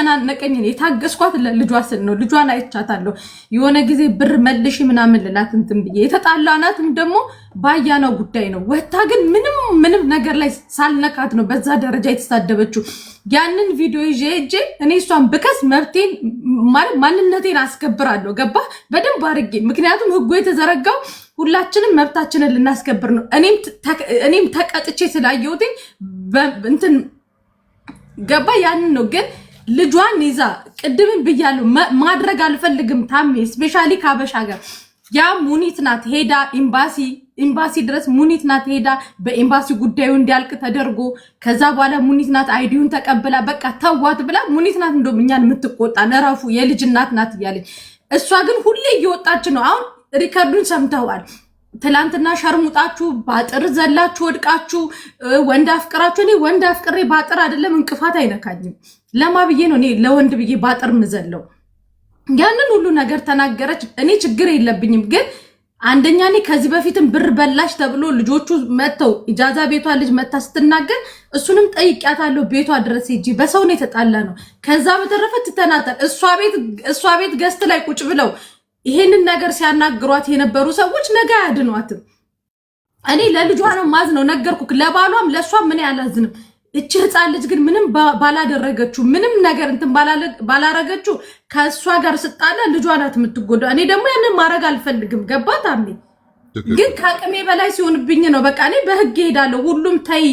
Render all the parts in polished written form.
ያጨናነቀኝ የታገስኳት ለልጇ ስል ነው። ልጇን አይቻታለሁ የሆነ ጊዜ ብር መልሽ ምናምን ልላት እንትን ብዬ የተጣላናትም ደግሞ ባያናው ጉዳይ ነው። ወታ ግን ምንም ነገር ላይ ሳልነካት ነው በዛ ደረጃ የተሳደበችው። ያንን ቪዲዮ ይዤ እኔ እሷን ብከስ መብቴን ማለት ማንነቴን አስከብራለሁ። ገባ በደንብ አድርጌ። ምክንያቱም ህጉ የተዘረጋው ሁላችንም መብታችንን ልናስከብር ነው። እኔም ተቀጥቼ ስላየሁት እንትን ገባ ያንን ነው። ግን ልጇን ይዛ ቅድምን ብያለሁ ማድረግ አልፈልግም። ታሜ ስፔሻሊ ካበሻ ጋር ያ ሙኒት ናት ሄዳ ኤምባሲ ድረስ ሙኒት ናት ሄዳ በኤምባሲ ጉዳዩ እንዲያልቅ ተደርጎ ከዛ በኋላ ሙኒት ናት አይዲውን ተቀብላ በቃ ተዋት ብላ ሙኒት ናት እንደውም እኛን የምትቆጣ ነራፉ የልጅ እናት ናት እያለች እሷ ግን ሁሌ እየወጣች ነው። አሁን ሪከርዱን ሰምተዋል። ትላንትና ሸርሙጣችሁ ባጥር ዘላችሁ ወድቃችሁ ወንድ አፍቅራችሁ እኔ ወንድ አፍቅሬ ባጥር አይደለም እንቅፋት አይነካኝም። ለማ ብዬ ነው እኔ ለወንድ ብዬ ባጥር ምዘለው። ያንን ሁሉ ነገር ተናገረች። እኔ ችግር የለብኝም። ግን አንደኛ እኔ ከዚህ በፊትም ብር በላሽ ተብሎ ልጆቹ መተው ኢጃዛ ቤቷ ልጅ መታ ስትናገር እሱንም ጠይቂያታለሁ። ቤቷ ድረስ ሄጂ በሰው ነው የተጣላ ነው። ከዛ በተረፈ ትተናጠል እሷ ቤት ገስት ላይ ቁጭ ብለው ይሄንን ነገር ሲያናግሯት የነበሩ ሰዎች ነገ አያድኗትም። እኔ ለልጇ ነው ማዝ ነው ነገርኩክ። ለባሏም ለሷም ምን ያላዝንም። እቺ ህፃን ልጅ ግን ምንም ባላደረገችው ምንም ነገር እንትን ባላረገችው ከሷ ጋር ስጣላ ልጇ ናት የምትጎዳው። እኔ ደግሞ ያንን ማድረግ አልፈልግም። ገባት አሜ ግን ከአቅሜ በላይ ሲሆንብኝ ነው በቃ እኔ በህግ ሄዳለሁ። ሁሉም ተይ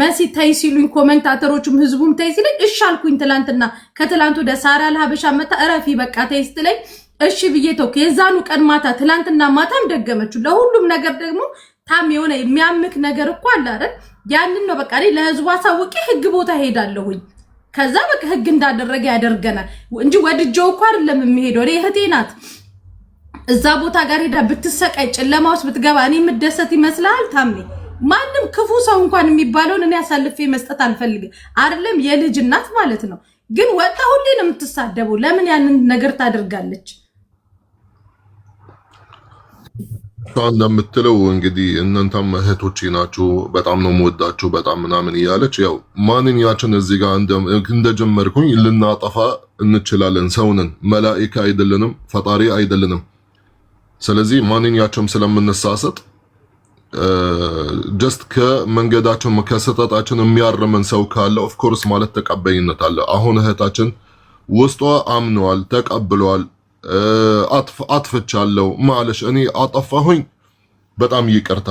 መሲ ተይ ሲሉኝ ኮሜንታተሮችም ህዝቡም ተይ ሲለኝ እሺ አልኩኝ። ትላንትና ከትላንቱ ወደ ሳራ ለሀበሻ መታ እረፊ በቃ ተይ ስትለኝ እሺ ብዬ ተውኩ። የዛኑ ቀን ማታ ትላንትና ማታም ደገመችው። ለሁሉም ነገር ደግሞ ታም የሆነ የሚያምክ ነገር እኮ አለ አይደል? ያንን ነው በቃ እኔ ለህዝቡ አሳውቄ ህግ ቦታ ሄዳለሁኝ። ከዛ በቃ ህግ እንዳደረገ ያደርገናል እንጂ ወድጄው እኮ አይደለም የሚሄደው። እኔ እህቴ ናት። እዛ ቦታ ጋር ሄዳ ብትሰቃይ ጨለማ ውስጥ ብትገባ እኔ የምደሰት ይመስላል? ታሜ ማንም ክፉ ሰው እንኳን የሚባለውን እኔ አሳልፌ መስጠት አልፈልግም። አይደለም የልጅ እናት ማለት ነው። ግን ወጣ ሁሌ ነው የምትሳደበው። ለምን ያንን ነገር ታደርጋለች? እንደምትለው እንግዲህ እናንተም እህቶቼ ናችሁ፣ በጣም ነው የምወዳችሁ በጣም ምናምን እያለች ያው ማንኛችን እዚህ ጋር እንደጀመርኩኝ ልናጠፋ እንችላለን። ሰውንን መላኢካ አይደለንም፣ ፈጣሪ አይደለንም። ስለዚህ ማንኛችንም ስለምንሳሰጥ ጀስት ከመንገዳችን ከስህተታችን የሚያርመን ሰው ካለ ኦፍ ኮርስ ማለት ተቀባይነት አለ። አሁን እህታችን ውስጧ አምነዋል፣ ተቀብለዋል። አጥፍቻለሁ ማለሽ እኔ አጠፋሁኝ በጣም ይቅርታ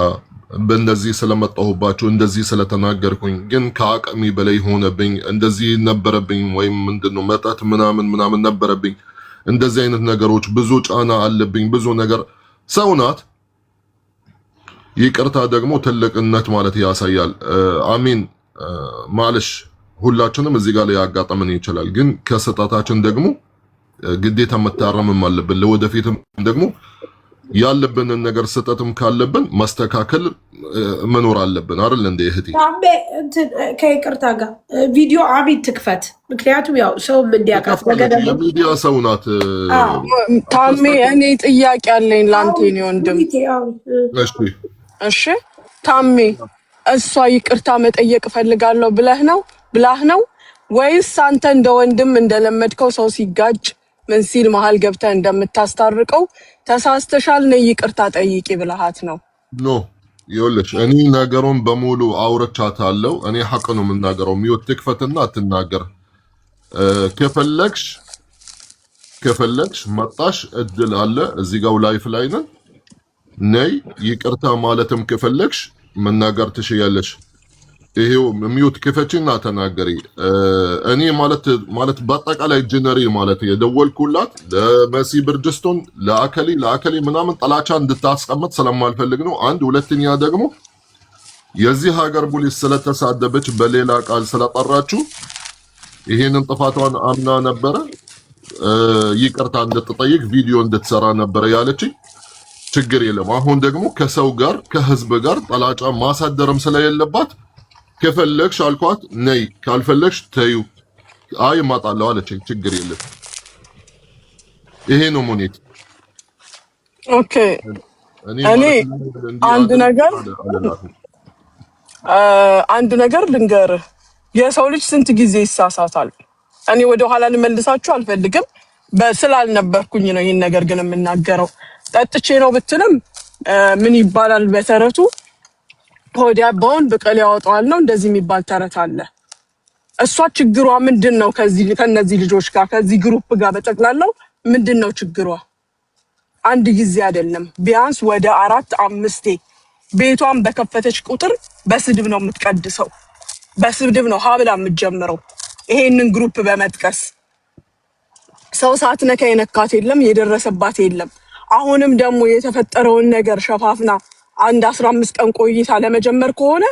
በእንደዚህ ስለመጣሁባችሁ እንደዚህ ስለተናገርኩኝ ግን ከአቅሜ በላይ ሆነብኝ እንደዚህ ነበረብኝ ወይም ምንድነው መጣት ምናምን ነበረብኝ እንደዚህ አይነት ነገሮች ብዙ ጫና አለብኝ ብዙ ነገር ሰው ናት። ይቅርታ ደግሞ ትልቅነት ማለት ያሳያል። አሚን ማለሽ ሁላችንም እዚህ ጋር ላይ ያጋጠመን ይችላል። ግን ከስህተታችን ደግሞ ግዴታ መታረምም አለብን። ለወደፊትም ደግሞ ያለብንን ነገር ስህተትም ካለብን ማስተካከል መኖር አለብን አይደል እንደ እህቴ። ከይቅርታ ጋር ቪዲዮ አቤት ትክፈት። ምክንያቱም ያው ሰው እንዲያውቃት ነገር የሚዲያ ሰው ናት። ታሜ እኔ ጥያቄ አለኝ ላንተ ነው ወንድም። እሺ ታሜ እሷ ይቅርታ መጠየቅ ፈልጋለሁ ብላህ ነው ወይስ አንተ እንደ ወንድም እንደለመድከው ሰው ሲጋጭ ምን ሲል መሃል ገብተህ እንደምታስታርቀው ተሳስተሻል ነይ ይቅርታ ጠይቂ ብለሃት ነው? ኖ ይኸውልሽ እኔ ነገሩን በሙሉ አውርቻታለሁ። እኔ ሐቅ ነው የምናገረው። ሚውት ትክፈትና አትናገር። ከፈለግሽ መጣሽ እድል አለ እዚህ ጋር ላይፍ ላይ ነን። ነይ ይቅርታ ማለትም ከፈለግሽ መናገር ትችያለሽ። ይሄው ሚውት ክፈቺና ተናገሪ። እኔ ማለት በአጠቃላይ ጀነሪ ማለት የደወልኩላት ለመሲ ብርጅስቶን ለአከሊ ምናምን ጥላቻ እንድታስቀምጥ ስለማልፈልግ ነው። አንድ ሁለተኛ ደግሞ የዚህ ሀገር ፖሊስ ስለተሳደበች በሌላ ቃል ስለጠራችሁ ይሄንን ጥፋቷን አምና ነበረ ይቅርታ እንድትጠይቅ ቪዲዮ እንድትሰራ ነበረ ያለችኝ። ችግር የለም። አሁን ደግሞ ከሰው ጋር ከህዝብ ጋር ጥላቻ ማሳደርም ስለሌለባት ከፈለግሽ አልኳት ነይ ካልፈለግሽ ተዩ አይ ማጣለው አለችኝ። ችግር የለም። ይሄ ነው ሙኒት። ኦኬ እኔ አንድ ነገር ልንገርህ። የሰው ልጅ ስንት ጊዜ ይሳሳታል? እኔ ወደ ኋላ ልመልሳችሁ አልፈልግም ስላልነበርኩኝ ነው ይሄን ነገር ግን የምናገረው። ጠጥቼ ነው ብትልም ምን ይባላል በተረቱ ሆድ ያባውን ብቅል ያወጣዋል ነው እንደዚህ የሚባል ተረት አለ። እሷ ችግሯ ምንድነው? ከነዚህ ልጆች ጋር ከዚህ ግሩፕ ጋር በጠቅላላው ምንድነው ችግሯ? አንድ ጊዜ አይደለም ቢያንስ ወደ 4-5 ቤቷን በከፈተች ቁጥር በስድብ ነው የምትቀድሰው። በስድብ ነው ሀብላ የምትጀምረው። ይሄንን ግሩፕ በመጥቀስ ሰው ሳትነካ የነካት የለም የደረሰባት የለም። አሁንም ደግሞ የተፈጠረውን ነገር ሸፋፍና አንድ 15 ቀን ቆይታ ለመጀመር ከሆነ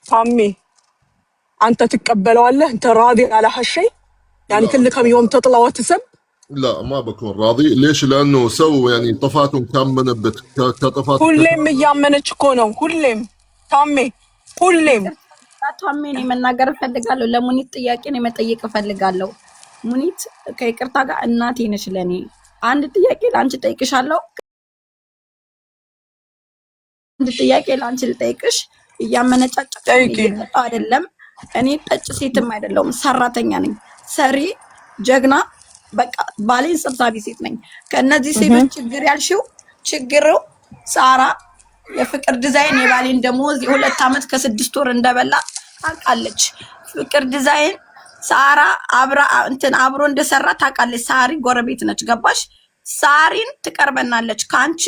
ታሜ አንተ ትቀበለዋለህ? انت راضي على هالشيء يعني كلكم يوم تطلعوا وتسب؟ لا ما بكون راضي. ليش؟ لانه سووا يعني طفاتهم كم من كطفات ሁሌም እያመነች እኮ ነው። ሁሌም ታሜ ሁሌም ታሜ እኔ መናገር ፈልጋለሁ። ለሙኒት ጥያቄ ነው መጠየቅ ፈልጋለሁ። ሙኒት ከይቅርታ ጋር እናቴ ነሽ ለኔ። አንድ ጥያቄ ላንቺ ጠይቅሻለሁ። አንድ ጥያቄ ላንቺ ልጠይቅሽ። እያመነጫጨቅ አይደለም። እኔ ጠጭ ሴትም አይደለሁም፣ ሰራተኛ ነኝ። ሰሪ ጀግና በቃ ባሌን ሰብሳቢ ሴት ነኝ። ከነዚህ ሴቶች ችግር ያልሽው ችግሩ ሳራ የፍቅር ዲዛይን የባሌን ደሞዝ የ2 ዓመት ከ6 ወር እንደበላ ታውቃለች። ፍቅር ዲዛይን ሳራ አብሮ እንደሰራ ታውቃለች። ሳሪ ጎረቤት ነች። ገባሽ? ሳሪን ትቀርበናለች ካንቺ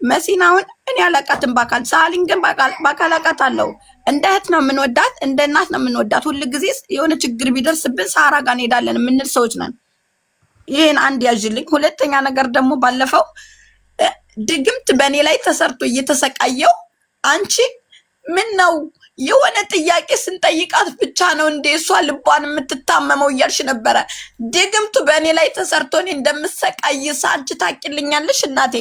መሲናውን እኔ አላውቃትም በአካል። ሳሊን ግን በአካል አውቃታለሁ። እንደ እህት ነው የምንወዳት፣ እንደ እናት ነው የምንወዳት። ሁሉ ጊዜ የሆነ ችግር ቢደርስብን ሳራ ጋር እንሄዳለን የምንል ሰዎች ነን። ይሄን አንድ ያዥልኝ። ሁለተኛ ነገር ደግሞ ባለፈው ድግምት በእኔ ላይ ተሰርቶ እየተሰቃየው አንቺ ምን ነው የሆነ ጥያቄ ስንጠይቃት ብቻ ነው እንደ እሷ ልቧን የምትታመመው እያልሽ ነበረ። ድግምቱ በእኔ ላይ ተሰርቶ እኔ እንደምሰቃይ አንቺ ታውቂልኛለሽ እናቴ።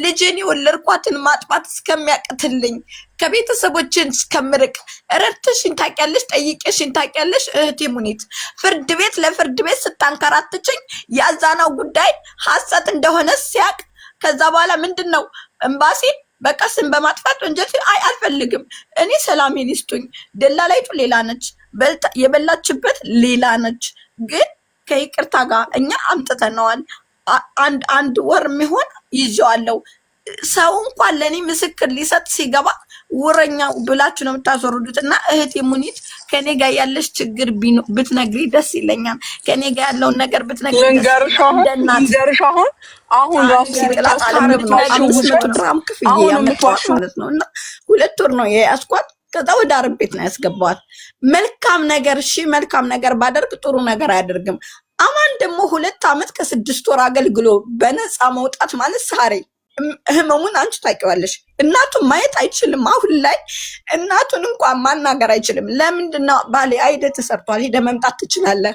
ልጅን የወለድኳትን ማጥፋት እስከሚያቅትልኝ ከቤተሰቦችን እስከምርቅ ረድተሽኝ ታውቂያለሽ፣ ጠይቄሽኝ ታውቂያለሽ እህቴ ሙኒት። ፍርድ ቤት ለፍርድ ቤት ስታንከራትችኝ ያዛናው ጉዳይ ሐሰት እንደሆነ ሲያቅ ከዛ በኋላ ምንድነው ኤምባሲ በቃ ስም በማጥፋት ወንጀል አልፈልግም። እኔ ሰላሜን ይስጡኝ። ደላላይቱ ሌላ ነች፣ የበላችበት ሌላ ነች። ግን ከይቅርታ ጋር እኛ አምጥተነዋል። አንድ ወር የሚሆን ይዤዋለሁ። ሰው እንኳን ለእኔ ምስክር ሊሰጥ ሲገባ ውረኛ ብላችሁ ነው የምታስወርዱት። እና እህቴ ሙኒት ከኔ ጋር ያለሽ ችግር ብትነግሪ ደስ ይለኛል። ከኔ ጋር ያለውን ነገር ብትነግሪ አሁን ራሱ ድራም ክፍዬ ያመጣሁት ማለት ነው። እና 2 ወር ነው የያዝኳት። ከዛ ወደ አረብ ቤት ነው ያስገባዋት። መልካም ነገር እሺ፣ መልካም ነገር ባደርግ ጥሩ ነገር አያደርግም። አማን ደግሞ 2 ዓመት ከ6 ወር አገልግሎ በነፃ መውጣት ማለት ሳሬ ህመሙን አንቺ ታውቂዋለሽ። እናቱን ማየት አይችልም። አሁን ላይ እናቱን እንኳን ማናገር አይችልም። ለምንድነው? ባሌ አይደ ተሰርቷል፣ ሄደ መምጣት ትችላለህ፣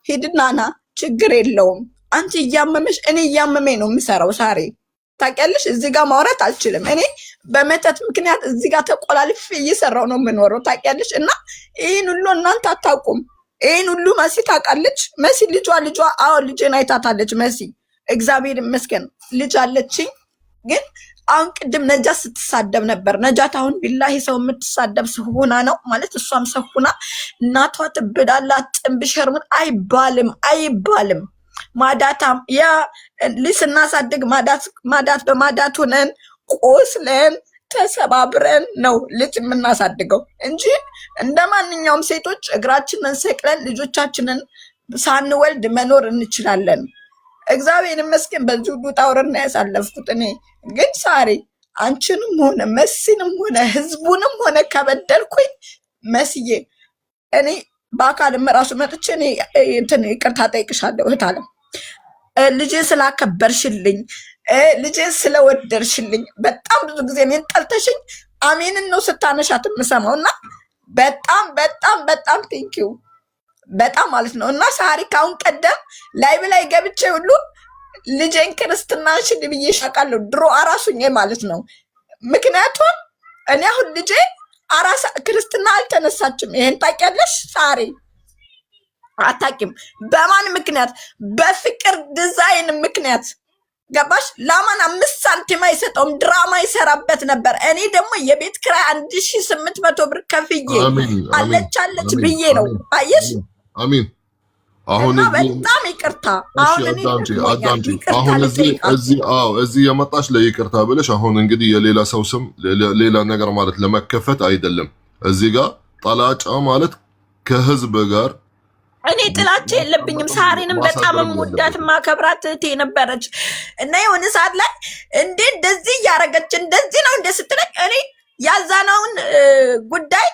ሄድና ና፣ ችግር የለውም። አንቺ እያመመሽ እኔ እያመመኝ ነው የምሰራው ሳሬ ታውቂያለሽ። እዚህ ጋር ማውራት አልችልም። እኔ በመተት ምክንያት እዚህ ጋር ተቆላልፌ እየሰራው ነው የምኖረው ታውቂያለሽ። እና ይህን ሁሉ እናንተ አታውቁም። ይህን ሁሉ መሲ ታውቃለች። መሲ ልጇ አዎ ልጄን አይታታለች። መሲ እግዚአብሔር ይመስገን ልጅ አለችኝ። ግን አሁን ቅድም ነጃት ስትሳደብ ነበር። ነጃት አሁን ቢላሂ ሰው የምትሳደብ ሰሆና ነው ማለት እሷም ሰሆና እናቷ ትብዳላት ጥንብሸርምን አይባልም። ማዳታም ያ ልጅ ስናሳድግ ማዳት በማዳት ሆነን ቆስለን ተሰባብረን ነው ልጅ የምናሳድገው እንጂ እንደ ማንኛውም ሴቶች እግራችንን ሰቅለን ልጆቻችንን ሳንወልድ መኖር እንችላለን። እግዚአብሔር ይመስገን በዚህ ሁሉ ጣውረና ያሳለፍኩት። እኔ ግን ሳሪ አንቺንም ሆነ መሲንም ሆነ ህዝቡንም ሆነ ከበደልኩኝ መስዬ እኔ በአካልም ራሱ መጥቼ እኔ እንትን ይቅርታ ጠይቅሻለሁ እህት አለም ልጄን ስላከበርሽልኝ ልጄን ስለወደድሽልኝ በጣም ብዙ ጊዜ እኔን ጠልተሽኝ አሜንን ነው ስታነሻት የምሰማው እና በጣም ቴንኪው በጣም ማለት ነው። እና ሳሪ ካሁን ቀደም ላይቭ ላይ ገብቼ ሁሉ ልጄን ክርስትናሽን ብዬ ሻቃለሁ ድሮ አራሱኝ ማለት ነው። ምክንያቱም እኔ አሁን ልጄ አራሳ ክርስትና አልተነሳችም። ይሄን ታውቂያለሽ ሳሪ? አታውቂም። በማን ምክንያት? በፍቅር ዲዛይን ምክንያት ገባሽ? ላማን 5 ሳንቲም አይሰጠውም። ድራማ ይሰራበት ነበር። እኔ ደግሞ የቤት ኪራይ 1800 ብር ከፍዬ አለች ብዬ ነው። አየሽ? አሚን አሁን በጣም ይቅርታ አሁን እኔ አዳምጪ አሁን እዚህ የመጣሽ ለይቅርታ ብለሽ አሁን እንግዲህ የሌላ ሰው ስም ሌላ ነገር ማለት ለመከፈት አይደለም እዚህ ጋር ጠላጫ ማለት ከህዝብ ጋር እኔ ጥላቻ የለብኝም ሳሪንም በጣም ወዳት ማከብራት እህቴ ነበረች እና የሆነ ሰዓት ላይ እንደዚህ ያረጋች እንደዚህ ነው ስትለኝ እኔ ያዛናውን ጉዳይ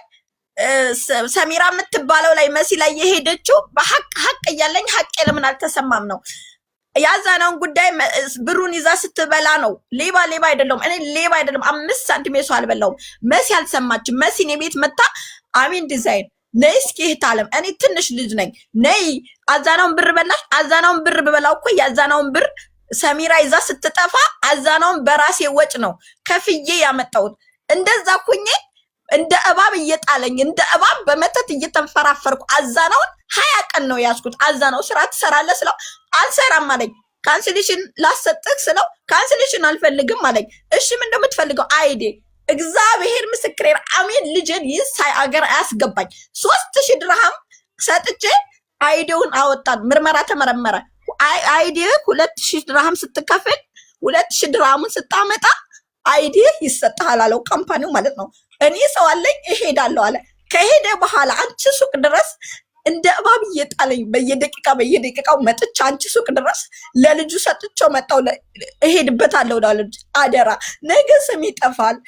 ሰሚራ የምትባለው ላይ መሲ ላይ የሄደችው በሐቅ እያለኝ ሐቅ ለምን አልተሰማም ነው ያዛናውን ጉዳይ ብሩን ይዛ ስትበላ ነው ሌባ አይደለም እኔ ሌባ አይደለም 5 ሳንቲም የሷ አልበላውም መሲ አልሰማችም መሲን የቤት መጣ አሚን ዲዛይን ነይ እስኪ እህታለም እኔ ትንሽ ልጅ ነኝ ነይ አዛናውን ብር በላሽ አዛናውን ብር በበላው እኮ ያዛናውን ብር ሰሚራ ይዛ ስትጠፋ አዛናውን በራሴ ወጭ ነው ከፍዬ ያመጣሁት እንደዛ ኩኜ እንደ እባብ እየጣለኝ እንደ እባብ በመተት እየተንፈራፈርኩ አዛናውን 20 ቀን ነው ያስኩት አዛናው ስራ ትሰራለህ ስለው አልሰራም አለኝ ካንስሌሽን ላሰጥክ ስለው ካንስሌሽን አልፈልግም አለኝ እሺ ምን እንደምትፈልገው አይዲ እግዚአብሔር ምስክሬ አሜን ልጅን ይሳይ አገር አያስገባኝ 3000 ድርሃም ሰጥቼ አይዲውን አወጣን ምርመራ ተመረመረ አይዲ 2000 ድርሃም ስትከፍል 2000 ድርሃሙን ስታመጣ አይዲ ይሰጣል አለው ካምፓኒው ማለት ነው እኔ ሰው አለኝ እሄዳለሁ አለ ከሄደ በኋላ አንቺ ሱቅ ድረስ እንደ እባብ እየጣለኝ በየደቂቃው መጥቻ አንቺ ሱቅ ድረስ ለልጁ ሰጥቼው መጣው እሄድበታለሁ ለልጅ አደራ ነገ ስም ይጠፋል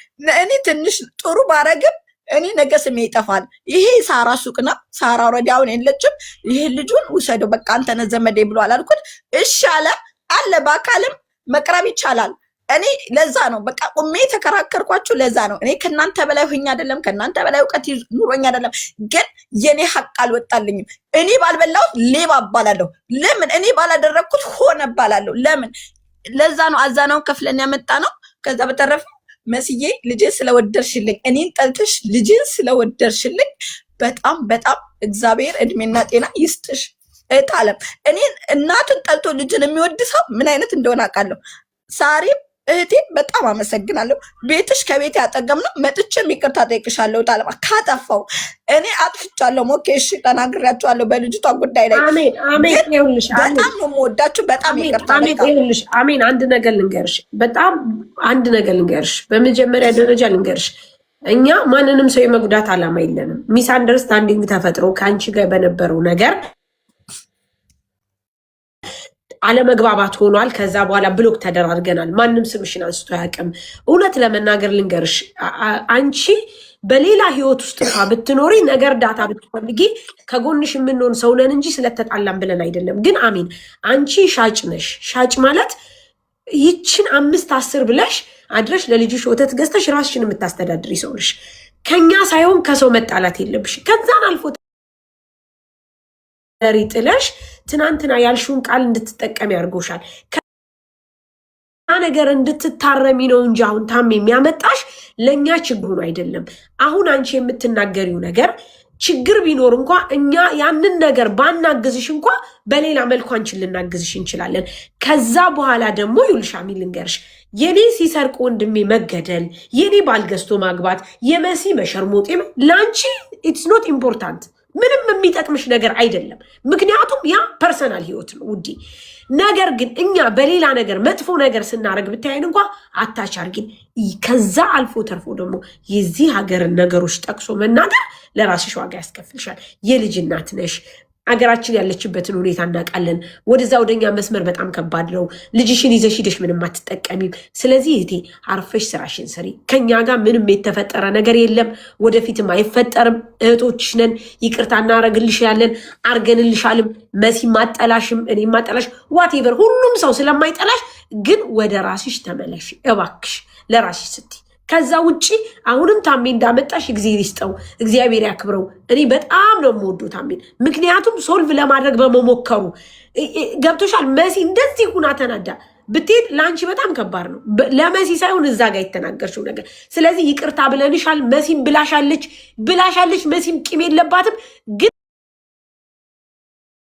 እኔ ትንሽ ጥሩ ባረግም እኔ ነገ ስም ይጠፋል ይሄ ሳራ ሱቅ ነው ሳራ ወዲያውን የለችም ይሄ ልጁን ውሰደው በቃ አንተ ነህ ዘመዴ ብሎ አላልኩት እሺ አለ በአካልም መቅረብ ይቻላል እኔ ለዛ ነው በቃ ቁሜ ተከራከርኳችሁ ለዛ ነው እኔ ከናንተ በላይ ሆኛ አይደለም ከናንተ በላይ ዕውቀት ኑሮኛ አይደለም ግን የኔ ሐቅ አልወጣልኝም እኔ ባልበላው ሌባ አባላለሁ ለምን እኔ ባላደረኩት ሆነ አባላለሁ ለምን ለዛ ነው አዛናውን ከፍለን ያመጣ ነው ከዛ በተረፈ መስዬ ልጄን ስለወደርሽልኝ እኔን ጠልተሽ ልጄን ስለወደርሽልኝ በጣም እግዚአብሔር እድሜና ጤና ይስጥሽ እታለም እኔን እናቱን ጠልቶ ልጅን የሚወድ ሰው ምን አይነት እንደሆነ አውቃለሁ ሳሪም እህቴ በጣም አመሰግናለሁ ቤትሽ ከቤት ያጠገም ነው መጥቼም ይቅርታ ጠይቅሻለሁ ታለማ ካጠፋው እኔ አጥፍቻለሁ ሞኬሽ ተናግሬያቸዋለሁ በልጅቷ ጉዳይ ላይ አሜን ይሁንልሽ በጣም ነው የምወዳችሁ በጣም ይቅርታ ይሁንልሽ አሜን አንድ ነገር ልንገርሽ በመጀመሪያ ደረጃ ልንገርሽ እኛ ማንንም ሰው የመጉዳት አላማ የለንም ሚስ አንደርስታንዲንግ ተፈጥሮ ከአንቺ ጋር በነበረው ነገር አለመግባባት ሆኗል ከዛ በኋላ ብሎክ ተደራርገናል ማንንም ስምሽን አንስቶ ያቀም እውነት ለመናገር ልንገርሽ አንቺ በሌላ ህይወት ውስጥ ብትኖሪ ነገር ዳታ ብትፈልጊ ከጎንሽ የምንሆን ሰው ነን እንጂ ስለተጣላን ብለን አይደለም ግን አሜን አንቺ ሻጭ ነሽ ሻጭ ማለት ይችን 5-10 ብለሽ አድረሽ ለልጅሽ ወተት ገዝተሽ ራስሽን የምታስተዳድሪ ሰው ነሽ ከኛ ሳይሆን ከሰው መጣላት የለብሽ ከዛን አልፎ ጥለሽ ትናንትና ያልሽውን ቃል እንድትጠቀም ያርጎሻል ነገር እንድትታረሚ ነው እንጂ አሁን ታም የሚያመጣሽ ለኛ ችግሩ አይደለም አሁን አንቺ የምትናገሪው ነገር ችግር ቢኖር እንኳን እኛ ያንን ነገር ባናግዝሽ እንኳን በሌላ መልኩ አንቺን ልናግዝሽ እንችላለን ከዛ በኋላ ደግሞ ይልሻሚ ልንገርሽ የኔ ሲሰርቅ ወንድሜ መገደል የኔ ባልገስቶ ማግባት የመሲ መሸርሞጤ ላንቺ ኢትስ ኖት ኢምፖርታንት ምንም የሚጠቅምሽ ነገር አይደለም ምክንያቱም ያ ፐርሰናል ህይወት ነው ውዲ ነገር ግን እኛ በሌላ ነገር መጥፎ ነገር ስናረግ ብታይን እንኳን አታች አርጊን ከዛ አልፎ ተርፎ ደግሞ የዚህ ሀገር ነገሮች ጠቅሶ መናገር ለራስሽ ዋጋ ያስከፍልሻል የልጅ እናት ነሽ አገራችን ያለችበትን ሁኔታ እናውቃለን ወደዛ ወደኛ መስመር በጣም ከባድ ነው ልጅሽን ይዘሽ ሂደሽ ምንም አትጠቀሚም ስለዚህ እህቴ አርፈሽ ስራሽን ስሪ ከኛ ጋር ምንም የተፈጠረ ነገር የለም ወደፊትም አይፈጠርም እህቶችሽ ነን ይቅርታ እናረግልሻለን አርገንልሻልም መሲ ማጠላሽም እኔ ማጠላሽ ዋቴቨር ሁሉም ሰው ስለማይጠላሽ ግን ወደ ራስሽ ተመለሽ እባክሽ ለራስሽ ስትይ ከዛ ውጪ አሁንም ታሜ እንዳመጣሽ እግዚአብሔር ይስጠው እግዚአብሔር ያክብረው እኔ በጣም ነው የምወደው ታሜን ምክንያቱም ሶልቭ ለማድረግ በመሞከሩ ገብቶሻል መሲ እንደዚህ ሁና ተናዳ ብትሄድ ላንቺ በጣም ከባድ ነው ለመሲ ሳይሆን እዛ ጋር የተናገርሽው ነገር ስለዚህ ይቅርታ ብለንሻል መሲም ብላሻለች መሲም ቂም የለባትም ግን